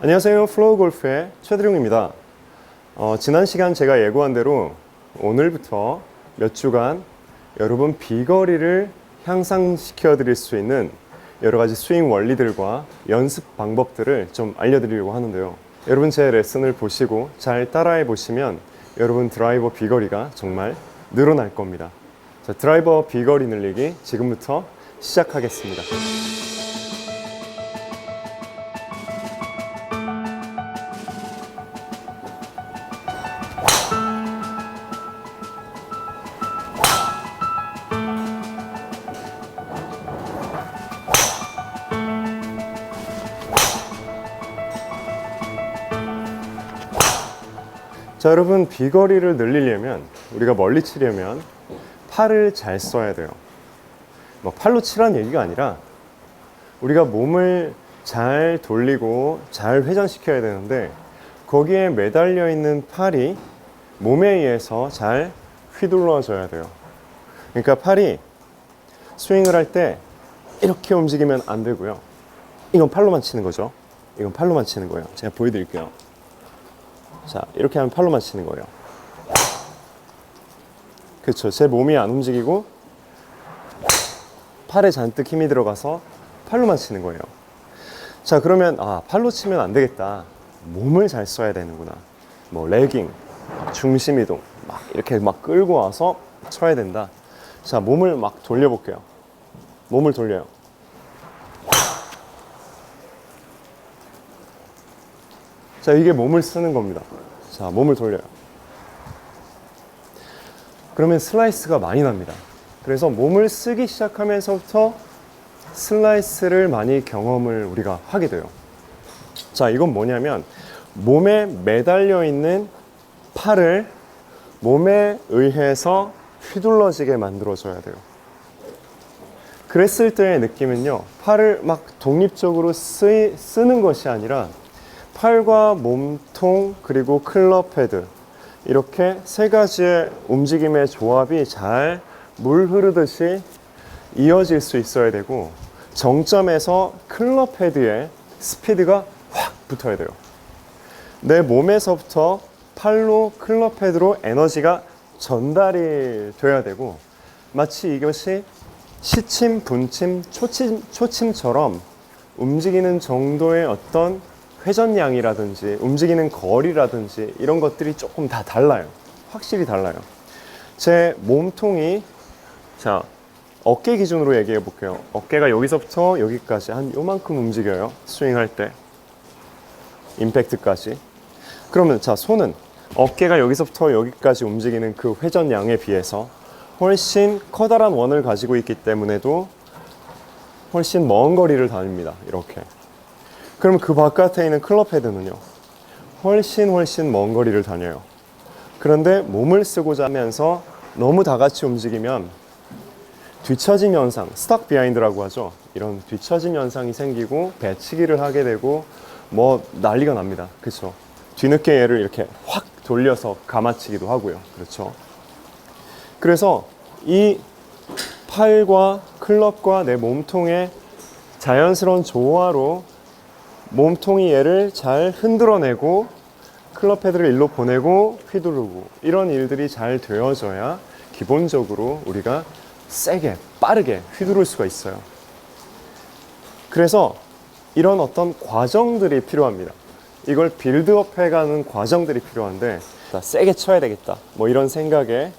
안녕하세요. 플로우 골프의 최드룡입니다. 지난 시간 제가 예고한 대로 오늘부터 몇 주간 여러분 비거리를 향상시켜 드릴 수 있는 여러 가지 스윙 원리들과 연습 방법들을 좀 알려드리려고 하는데요. 여러분 제 레슨을 보시고 잘 따라해 보시면 여러분 드라이버 비거리가 정말 늘어날 겁니다. 자, 드라이버 비거리 늘리기 지금부터 시작하겠습니다. 자, 여러분 비거리를 늘리려면 우리가 멀리 치려면 팔을 잘 써야 돼요. 뭐 팔로 치라는 얘기가 아니라 우리가 몸을 잘 돌리고 잘 회전시켜야 되는데 거기에 매달려 있는 팔이 몸에 의해서 잘 휘둘러져야 돼요. 그러니까 팔이 스윙을 할 때 이렇게 움직이면 안 되고요. 이건 팔로만 치는 거죠. 이건 팔로만 치는 거예요. 제가 보여드릴게요. 자, 이렇게 하면 팔로만 치는 거예요. 그렇죠. 제 몸이 안 움직이고 팔에 잔뜩 힘이 들어가서 팔로만 치는 거예요. 자, 그러면 팔로 치면 안 되겠다. 몸을 잘 써야 되는구나. 뭐 레깅, 중심 이동 막 이렇게 막 끌고 와서 쳐야 된다. 자, 몸을 막 돌려볼게요. 몸을 돌려요. 자, 이게 몸을 쓰는 겁니다. 자, 몸을 돌려요. 그러면 슬라이스가 많이 납니다. 그래서 몸을 쓰기 시작하면서부터 슬라이스를 많이 경험을 우리가 하게 돼요. 자, 이건 뭐냐면 몸에 매달려 있는 팔을 몸에 의해서 휘둘러지게 만들어줘야 돼요. 그랬을 때의 느낌은요, 팔을 막 독립적으로 쓰는 것이 아니라 팔과 몸통 그리고 클럽 헤드 이렇게 세 가지의 움직임의 조합이 잘 물 흐르듯이 이어질 수 있어야 되고 정점에서 클럽 헤드에 스피드가 확 붙어야 돼요. 내 몸에서부터 팔로 클럽 헤드로 에너지가 전달이 돼야 되고 마치 이것이 시침, 분침, 초침처럼 움직이는 정도의 어떤 회전량이라든지 움직이는 거리라든지 이런 것들이 조금 다 달라요. 확실히 달라요. 제 몸통이 자, 어깨 기준으로 얘기해 볼게요. 어깨가 여기서부터 여기까지 한 요만큼 움직여요. 스윙할 때 임팩트까지. 그러면 자, 손은 어깨가 여기서부터 여기까지 움직이는 그 회전량에 비해서 훨씬 커다란 원을 가지고 있기 때문에도 훨씬 먼 거리를 다닙니다. 이렇게. 그럼 그 바깥에 있는 클럽 헤드는요, 훨씬 먼 거리를 다녀요. 그런데 몸을 쓰고자 하면서 너무 다 같이 움직이면 뒤처짐 현상, 스탁 비하인드라고 하죠. 이런 뒤처짐 현상이 생기고 배치기를 하게 되고 뭐 난리가 납니다. 그렇죠? 뒤늦게 얘를 이렇게 확 돌려서 감아치기도 하고요. 그렇죠? 그래서 이 팔과 클럽과 내 몸통의 자연스러운 조화로 몸통이 얘를 잘 흔들어내고 클럽 헤드를 일로 보내고 휘두르고 이런 일들이 잘 되어져야 기본적으로 우리가 세게 빠르게 휘두를 수가 있어요. 그래서 이런 어떤 과정들이 필요합니다. 이걸 빌드업 해가는 과정들이 필요한데 세게 쳐야 되겠다 뭐 이런 생각에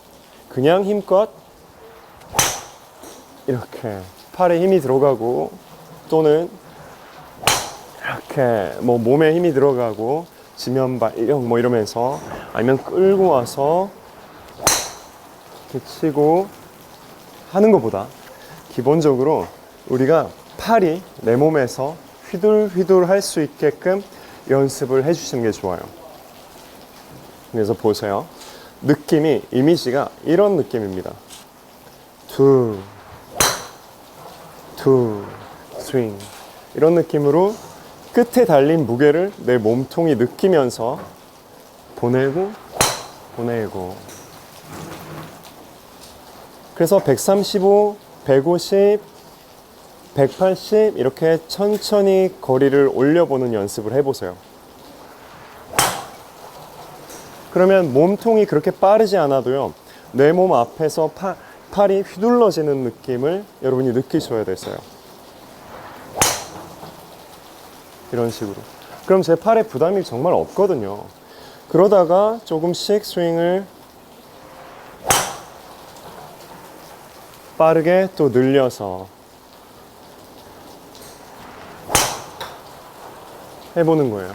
그냥 힘껏 이렇게 팔에 힘이 들어가고 또는 이렇게 뭐 몸에 힘이 들어가고 지면 발력 뭐 이러면서 아니면 끌고 와서 이렇게 치고 하는 것보다 기본적으로 우리가 팔이 내 몸에서 휘둘휘둘 할 수 있게끔 연습을 해주시는 게 좋아요. 그래서 보세요. 느낌이, 이미지가 이런 느낌입니다. 투, 스윙 이런 느낌으로 끝에 달린 무게를 내 몸통이 느끼면서 보내고 그래서 135, 150, 180 이렇게 천천히 거리를 올려보는 연습을 해보세요. 그러면 몸통이 그렇게 빠르지 않아도요, 내 몸 앞에서 팔이 휘둘러지는 느낌을 여러분이 느끼셔야 됐어요. 이런 식으로. 그럼 제 팔에 부담이 정말 없거든요. 그러다가 조금씩 스윙을 빠르게 또 늘려서 해보는 거예요.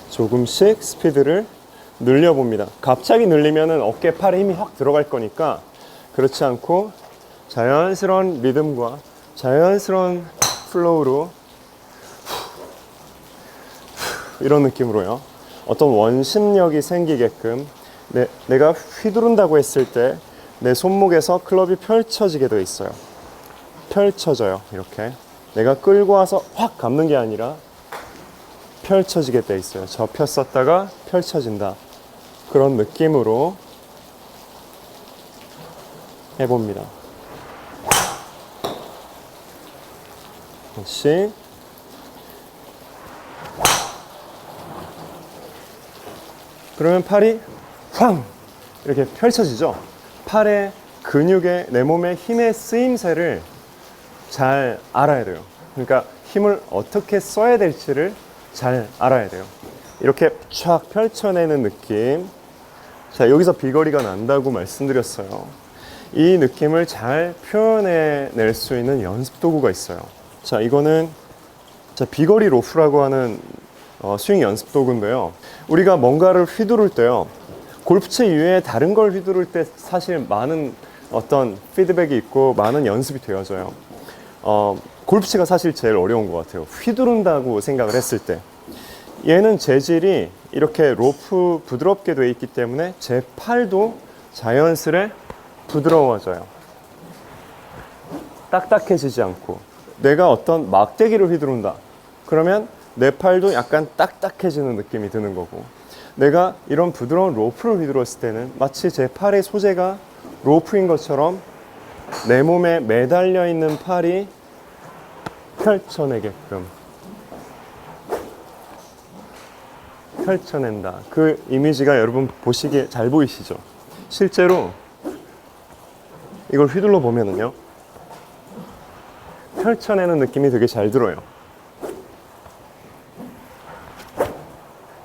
조금씩 스피드를 늘려봅니다. 갑자기 늘리면은 어깨, 팔에 힘이 확 들어갈 거니까 그렇지 않고 자연스러운 리듬과 자연스러운 플로우로 이런 느낌으로요. 어떤 원심력이 생기게끔 내가 휘두른다고 했을 때 내 손목에서 클럽이 펼쳐지게 되어 있어요. 펼쳐져요. 이렇게. 내가 끌고 와서 확 감는 게 아니라 펼쳐지게 되어 있어요. 접혔었다가 펼쳐진다. 그런 느낌으로 해봅니다. 다시. 그러면 팔이 쾅! 이렇게 펼쳐지죠? 팔의 근육의 내 몸의 힘의 쓰임새를 잘 알아야 돼요. 그러니까 힘을 어떻게 써야 될지를 잘 알아야 돼요. 이렇게 쫙 펼쳐내는 느낌. 자, 여기서 비거리가 난다고 말씀드렸어요. 이 느낌을 잘 표현해낼 수 있는 연습 도구가 있어요. 자, 이거는 비거리 로프라고 하는 스윙 연습 도구인데요. 우리가 뭔가를 휘두를 때요, 골프채 이외에 다른 걸 휘두를 때 사실 많은 어떤 피드백이 있고 많은 연습이 되어져요. 골프채가 사실 제일 어려운 것 같아요. 휘두른다고 생각을 했을 때. 얘는 재질이 이렇게 로프 부드럽게 되어 있기 때문에 제 팔도 자연스레 부드러워져요. 딱딱해지지 않고. 내가 어떤 막대기를 휘두른다. 그러면 내 팔도 약간 딱딱해지는 느낌이 드는 거고, 내가 이런 부드러운 로프를 휘둘렀을 때는 마치 제 팔의 소재가 로프인 것처럼 내 몸에 매달려 있는 팔이 펼쳐내게끔 펼쳐낸다. 그 이미지가 여러분 보시기에 잘 보이시죠? 실제로 이걸 휘둘러 보면은요, 펼쳐내는 느낌이 되게 잘 들어요.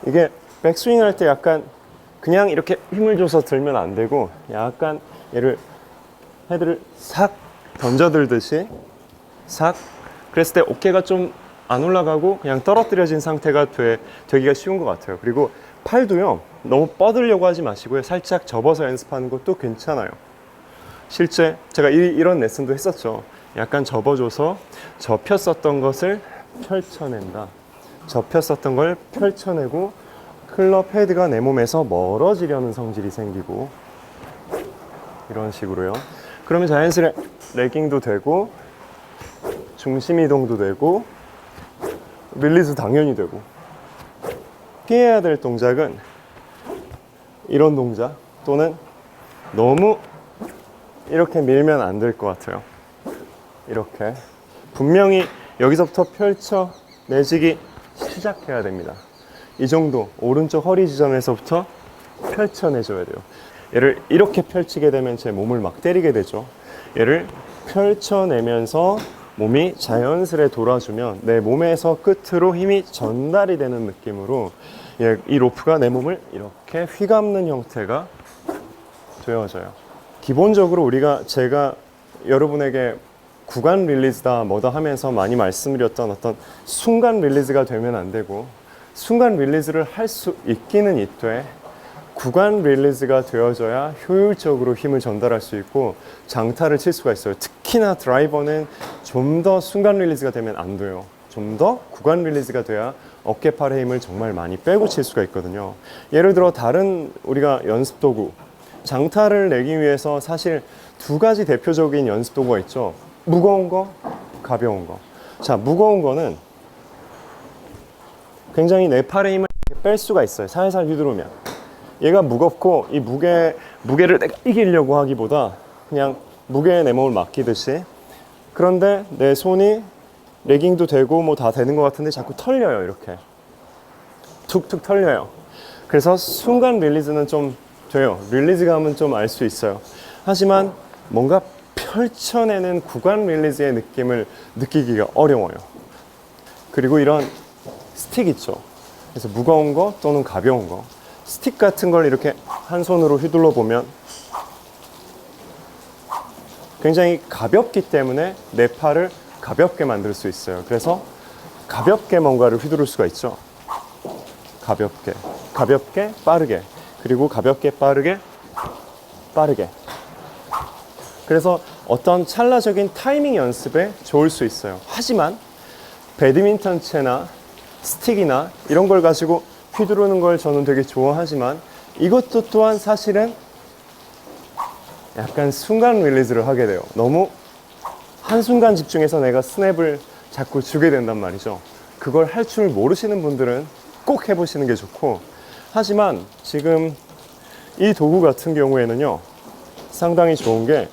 이게 백스윙 할 때 약간 그냥 이렇게 힘을 줘서 들면 안 되고, 약간 얘를 헤드를 싹 던져들듯이 싹, 그랬을 때 어깨가 좀 안 올라가고 그냥 떨어뜨려진 상태가 되기가 쉬운 것 같아요. 그리고 팔도요, 너무 뻗으려고 하지 마시고요, 살짝 접어서 연습하는 것도 괜찮아요. 실제 제가 이런 레슨도 했었죠. 약간 접어줘서 접혔었던 것을 펼쳐낸다. 접혔었던 걸 펼쳐내고 클럽 헤드가 내 몸에서 멀어지려는 성질이 생기고, 이런 식으로요. 그러면 자연스레 레깅도 되고 중심 이동도 되고 릴리즈 당연히 되고. 피해야 될 동작은 이런 동작, 또는 너무 이렇게 밀면 안 될 것 같아요. 이렇게 분명히 여기서부터 펼쳐내지기 시작해야 됩니다. 이 정도 오른쪽 허리 지점에서부터 펼쳐내줘야 돼요. 얘를 이렇게 펼치게 되면 제 몸을 막 때리게 되죠. 얘를 펼쳐내면서 몸이 자연스레 돌아주면 내 몸에서 끝으로 힘이 전달이 되는 느낌으로 이 로프가 내 몸을 이렇게 휘감는 형태가 되어져요. 기본적으로 제가 여러분에게 구간 릴리즈다 뭐다 하면서 많이 말씀드렸던 어떤 순간 릴리즈가 되면 안 되고, 순간 릴리즈를 할 수 있기는 있되 구간 릴리즈가 되어져야 효율적으로 힘을 전달할 수 있고 장타를 칠 수가 있어요. 특히나 드라이버는 좀 더 순간 릴리즈가 되면 안 돼요. 좀 더 구간 릴리즈가 돼야 어깨팔의 힘을 정말 많이 빼고 칠 수가 있거든요. 예를 들어 다른 우리가 연습 도구, 장타를 내기 위해서 사실 두 가지 대표적인 연습 도구가 있죠. 무거운 거, 가벼운 거. 자, 무거운 거는 굉장히 내 팔의 힘을 뺄 수가 있어요. 살살 휘두르면. 얘가 무겁고 이 무게를 내가 이기려고 하기보다 그냥 무게에 내 몸을 맡기듯이 그런데 내 손이 레깅도 되고 뭐 다 되는 것 같은데 자꾸 털려요. 이렇게 툭툭 털려요. 그래서 순간 릴리즈는 좀 돼요. 릴리즈감은 좀 알 수 있어요. 하지만 뭔가 펼쳐내는 구간 릴리즈의 느낌을 느끼기가 어려워요. 그리고 이런 스틱 있죠. 그래서 무거운 거 또는 가벼운 거, 스틱 같은 걸 이렇게 한 손으로 휘둘러 보면 굉장히 가볍기 때문에 내 팔을 가볍게 만들 수 있어요. 그래서 가볍게 뭔가를 휘두를 수가 있죠. 가볍게, 가볍게, 빠르게, 그리고 가볍게, 빠르게, 빠르게. 그래서 어떤 찰나적인 타이밍 연습에 좋을 수 있어요. 하지만 배드민턴 채나 스틱이나 이런 걸 가지고 휘두르는 걸 저는 되게 좋아하지만 이것도 또한 사실은 약간 순간 릴리즈를 하게 돼요. 너무 한순간 집중해서 내가 스냅을 자꾸 주게 된단 말이죠. 그걸 할 줄 모르시는 분들은 꼭 해보시는 게 좋고, 하지만 지금 이 도구 같은 경우에는요 상당히 좋은 게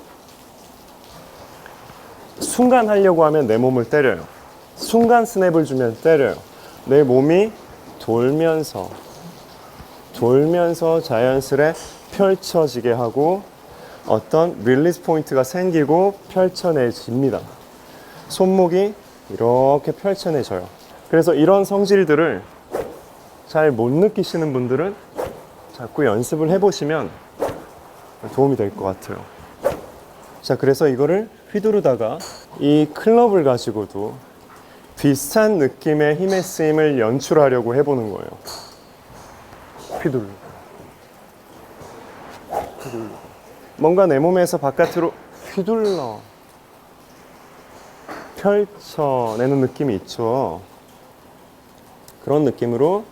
순간 하려고 하면 내 몸을 때려요. 순간 스냅을 주면 때려요. 내 몸이 돌면서 자연스레 펼쳐지게 하고 어떤 릴리즈 포인트가 생기고 펼쳐내집니다. 손목이 이렇게 펼쳐내져요. 그래서 이런 성질들을 잘 못 느끼시는 분들은 자꾸 연습을 해보시면 도움이 될 것 같아요. 자, 그래서 이거를 휘두르다가 이 클럽을 가지고도 비슷한 느낌의 힘의 쓰임을 연출하려고 해보는 거예요. 휘두르고, 휘두르고. 뭔가 내 몸에서 바깥으로 휘둘러 펼쳐내는 느낌이 있죠. 그런 느낌으로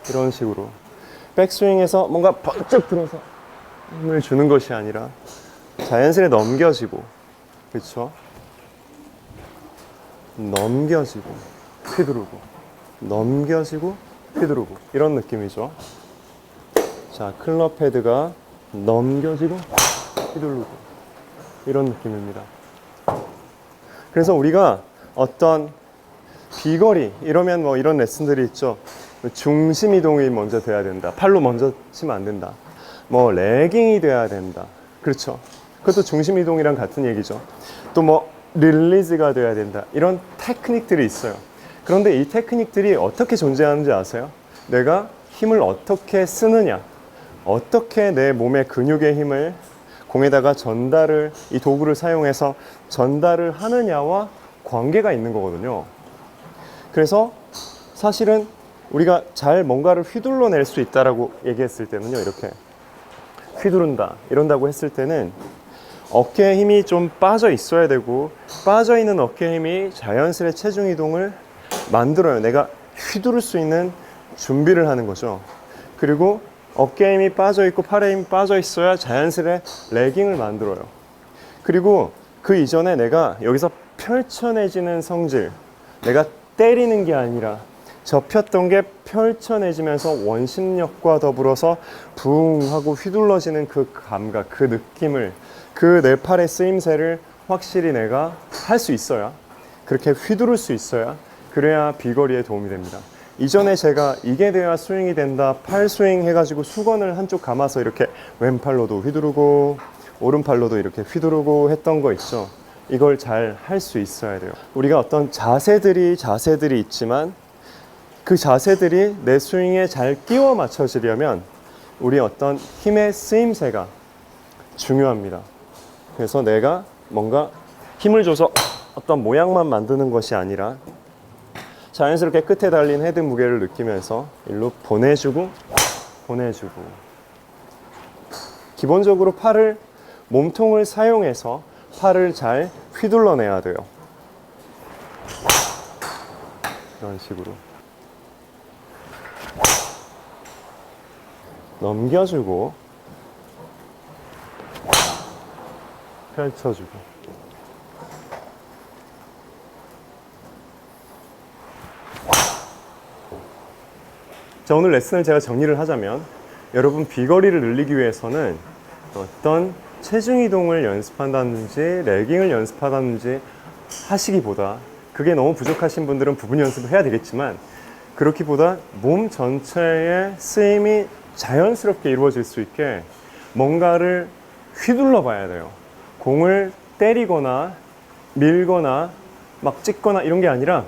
이런 식으로 백스윙에서 뭔가 번쩍 들어서 힘을 주는 것이 아니라 자연스레 넘겨지고, 그렇죠? 넘겨지고 휘두르고, 넘겨지고 휘두르고, 이런 느낌이죠. 자, 클럽 헤드가 넘겨지고 휘두르고, 이런 느낌입니다. 그래서 우리가 어떤 비거리 이러면 뭐 이런 레슨들이 있죠. 중심 이동이 먼저 돼야 된다. 팔로 먼저 치면 안 된다. 뭐 레깅이 돼야 된다. 그렇죠. 그것도 중심 이동이랑 같은 얘기죠. 또 뭐 릴리즈가 돼야 된다. 이런 테크닉들이 있어요. 그런데 이 테크닉들이 어떻게 존재하는지 아세요? 내가 힘을 어떻게 쓰느냐, 어떻게 내 몸의 근육의 힘을 공에다가 전달을, 이 도구를 사용해서 전달을 하느냐와 관계가 있는 거거든요. 그래서 사실은 우리가 잘 뭔가를 휘둘러 낼 수 있다라고 얘기했을 때는요, 이렇게 휘두른다 이런다고 했을 때는 어깨에 힘이 좀 빠져 있어야 되고, 빠져 있는 어깨 힘이 자연스레 체중 이동을 만들어요. 내가 휘두를 수 있는 준비를 하는 거죠. 그리고 어깨에 힘이 빠져 있고 팔에 힘이 빠져 있어야 자연스레 레깅을 만들어요. 그리고 그 이전에 내가 여기서 펼쳐내지는 성질, 내가 때리는 게 아니라 접혔던 게 펼쳐내지면서 원심력과 더불어서 붕 하고 휘둘러지는 그 감각, 그 느낌을, 그 내 팔의 쓰임새를 확실히 내가 할 수 있어야, 그렇게 휘두를 수 있어야, 그래야 비거리에 도움이 됩니다. 이전에 제가 이게 돼야 스윙이 된다, 팔 스윙 해가지고 수건을 한쪽 감아서 이렇게 왼팔로도 휘두르고 오른팔로도 이렇게 휘두르고 했던 거 있죠. 이걸 잘 할 수 있어야 돼요. 우리가 어떤 자세들이 있지만 그 자세들이 내 스윙에 잘 끼워 맞춰지려면 우리 어떤 힘의 쓰임새가 중요합니다. 그래서 내가 뭔가 힘을 줘서 어떤 모양만 만드는 것이 아니라 자연스럽게 끝에 달린 헤드 무게를 느끼면서 일로 보내주고 보내주고, 기본적으로 팔을, 몸통을 사용해서 팔을 잘 휘둘러내야 돼요. 이런 식으로 넘겨주고 펼쳐주고. 자, 오늘 레슨을 제가 정리를 하자면, 여러분 비거리를 늘리기 위해서는 어떤 체중 이동을 연습한다든지 레깅을 연습하다든지 하시기보다, 그게 너무 부족하신 분들은 부분 연습을 해야 되겠지만, 그렇기보다 몸 전체의 쓰임이 자연스럽게 이루어질 수 있게 뭔가를 휘둘러 봐야 돼요. 공을 때리거나 밀거나 막 찍거나 이런 게 아니라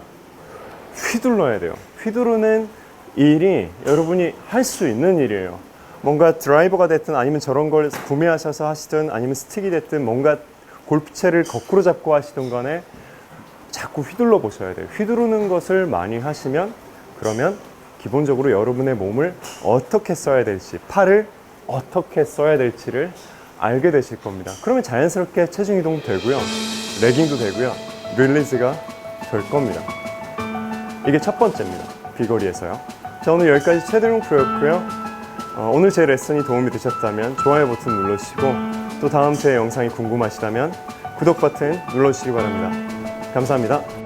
휘둘러야 돼요. 휘두르는 일이 여러분이 할 수 있는 일이에요. 뭔가 드라이버가 됐든 아니면 저런 걸 구매하셔서 하시든 아니면 스틱이 됐든 뭔가 골프채를 거꾸로 잡고 하시든 간에 자꾸 휘둘러 보셔야 돼요. 휘두르는 것을 많이 하시면, 그러면 기본적으로 여러분의 몸을 어떻게 써야 될지, 팔을 어떻게 써야 될지를 알게 되실 겁니다. 그러면 자연스럽게 체중 이동도 되고요, 레깅도 되고요, 릴리즈가 될 겁니다. 이게 첫 번째입니다. 비거리에서요. 자, 오늘 여기까지 최대룡 프로였고요. 오늘 제 레슨이 도움이 되셨다면 좋아요 버튼 눌러주시고, 또 다음 제 영상이 궁금하시다면 구독 버튼 눌러주시기 바랍니다. 감사합니다.